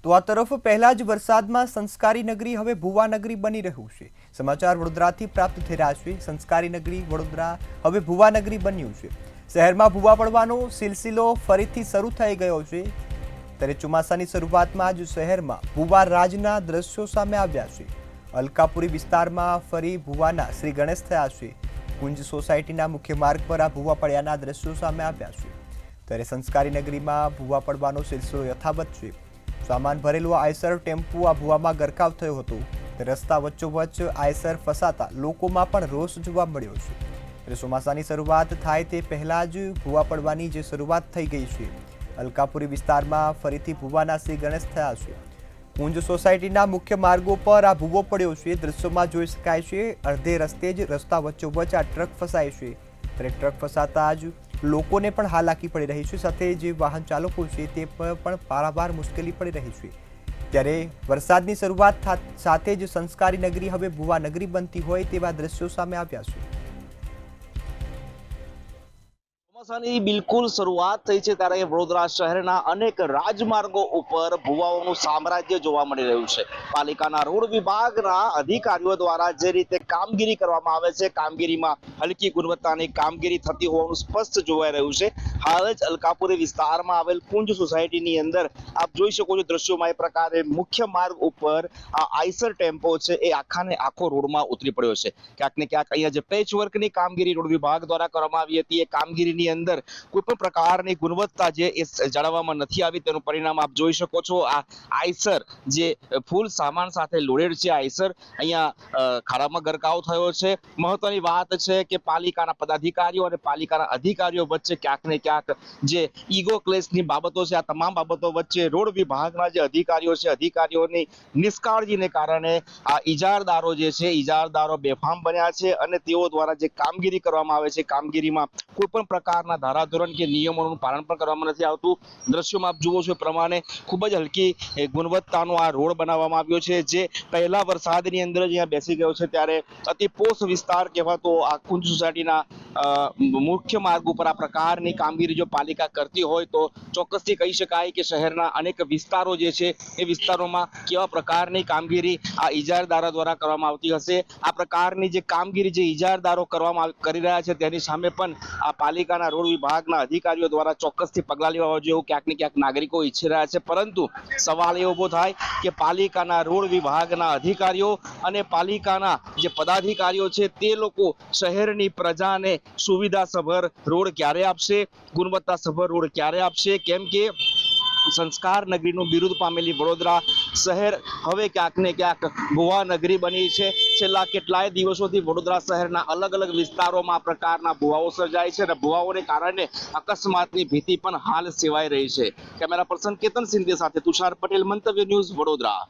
તો આ તરફ પહેલા જ વરસાદમાં સંસ્કારી નગરી હવે ભુવા નગરી બની રહ્યું છે। સમાચાર વડોદરાથી પ્રાપ્ત થઈ રહ્યા છે। સંસ્કારી નગરી વડોદરા હવે ભુવા નગરી બન્યું છે। શહેરમાં ભુવા પડવાનો સિલસિલો ફરીથી શરૂ થઈ ગયો છે। ત્યારે ચોમાસાની શરૂઆતમાં જ શહેરમાં ભુવા રાજના દ્રશ્યો સામે આવ્યા છે। અલકાપુરી વિસ્તારમાં ફરી ભુવાના શ્રી ગણેશ થયા છે। કુંજ સોસાયટીના મુખ્ય માર્ગ પર આ ભુવા પડ્યાના દ્રશ્યો સામે આવ્યા છે। ત્યારે સંસ્કારી નગરીમાં ભુવા પડવાનો સિલસિલો યથાવત છે। સામાન ભરેલો આઈસર ટેમ્પો આ ભુવામાં ગરકાવ થયો હતો। રસ્તા વચ્ચોવચ્ચ આઈસર ફસાતા લોકોમાં પણ રોષ જોવા મળ્યો છે। ત્યારે ચોમાસાની શરૂઆત થાય તે પહેલા જ ભુવા પડવાની જે શરૂઆત થઈ ગઈ છે। અલકાપુરી વિસ્તારમાં ફરીથી ભુવાના શ્રી ગણેશ થયા છે। કુંજ સોસાયટીના મુખ્ય માર્ગો પર આ ભુવો પડ્યો છે। દ્રશ્યોમાં જોઈ શકાય છે અડધે રસ્તે જ રસ્તા વચ્ચોવચ્ચ આ ટ્રક ફસાય છે। ત્યારે ટ્રક ફસાતા જ લોકોને પણ હાલાકી પડી રહી છે, સાથે જે વાહન ચાલકો છે તે પણ પારાવાર મુશ્કેલી પડી રહી છે। ત્યારે વરસાદની શરૂઆત સાથે જ સંસ્કારી નગરી હવે ભુવા નગરી બનતી હોય તેવા દ્રશ્યો સામે આવ્યા છે। ચોમાસાની બિલકુલ શરૂઆત થઈ છે ત્યારે વડોદરા શહેરના અનેક રાજમાર્ગો ઉપર ભુવાઓનું સામ્રાજ્ય જોવા મળી રહ્યું છે। પાલિકાના રોડ વિભાગના અધિકારીઓ દ્વારા જે રીતે કામગીરી કરવામાં આવે છે, કામગીરીમાં હલકી ગુણવત્તાની કામગીરી થતી હોવાનું સ્પષ્ટ જોવાઈ રહ્યું છે। હાલ જ અલકાપુરી વિસ્તારમાં આવેલ કુંજ સોસાયટીની અંદર આપ જોઈ શકો છો દ્રશ્યોમાં એ પ્રકારે મુખ્ય માર્ગ ઉપર આ આઈસર ટેમ્પો છે એ આખાને આખો રોડમાં ઉતરી પડ્યો છે। ક્યાંક ને ક્યાંક અહીંયા જે પેચવર્કની કામગીરી રોડ વિભાગ દ્વારા કરવામાં આવી હતી એ કામગીરીની અંદર કોઈ પણ પ્રકારની ગુણવત્તા જે એ જાળવવામાં નથી આવી તેનું પરિણામ આપ જોઈ શકો છો। આ આઈસર જે ફૂલ સામાન સાથે લોડેડ છે, આઈસર અહીંયા ખાડામાં ગરકાવ થયો છે। મહત્વની વાત છે કે પાલિકાના પદાધિકારીઓ અને પાલિકાના અધિકારીઓ વચ્ચે ક્યાંક ને ક્યાંક જે ઈગો ક્લેશની બાબતો છે, આ તમામ બાબતો વચ્ચે રોડ વિભાગના જે અધિકારીઓ છે, અધિકારીઓની નિષ્કાળજીને કારણે આ ઇજારદારો જે છે, ઇજારદારો બેફામ બન્યા છે અને તેઓ દ્વારા જે કામગીરી કરવામાં આવે છે, કામગીરીમાં કોઈ પણ પ્રકારના ધારાધોરણ કે નિયમોનું પાલન પણ કરવામાં નથી આવતું। દ્રશ્યોમાં આપ જુઓ છો એ પ્રમાણે ખૂબ જ હલકી ગુણવત્તાનો આ રોડ બનાવવામાં આવ્યો છે, જે પહેલા વરસાદની અંદર જ અહીંયા બેસી ગયો છે। ત્યારે અતિ પોષ વિસ્તાર કહેવાતો આ કુંજ સોસાયટીના મુખ્ય માર્ગ ઉપર આ પ્રકારની કામગીરી જો પાલિકા કરતી હોય તો ચોક્કસથી કહી શકાય કે શહેરના અનેક વિસ્તારો જે છે એ વિસ્તારોમાં કેવા પ્રકારની કામગીરી આ ઇજારદારો દ્વારા કરવામાં આવતી હશે। આ પ્રકારની જે કામગીરી જે ઇજારદારો કરી રહ્યા છે તેની સામે પણ આ પાલિકાના રોડ વિભાગના અધિકારીઓ દ્વારા ચોક્કસથી પગલાં લેવા જોઈએ એવું ક્યાંક ને ક્યાંક નાગરિકો ઈચ્છી રહ્યા છે। પરંતુ સવાલ એ ઉભો થાય કે પાલિકાના રોડ વિભાગના અધિકારીઓ અને પાલિકાના જે પદાધિકારીઓ છે તે લોકો શહેરની પ્રજાને સુવિધાસભર રોડ ક્યારે આપશે, ગુણવત્તાસભર રોડ ક્યારે આપશે? કેમ કે સંસ્કાર નગરીનું બિરુદ પામેલી વડોદરા શહેર હવે ક્યાંક ને ક્યાંક ભુવા નગરી બની છે। છેલ્લા કેટલાય દિવસોથી વડોદરા શહેરના અલગ અલગ વિસ્તારોમાં આ પ્રકારના ભુવાઓ સર્જાય છે અને ભુવાઓને કારણે અકસ્માતની ભીતિ પણ હાલ સેવાઈ રહી છે। કેમેરા પર્સન કેતન સિંધે સાથે તુષાર પટેલ, મંતવ્ય ન્યૂઝ, વડોદરા।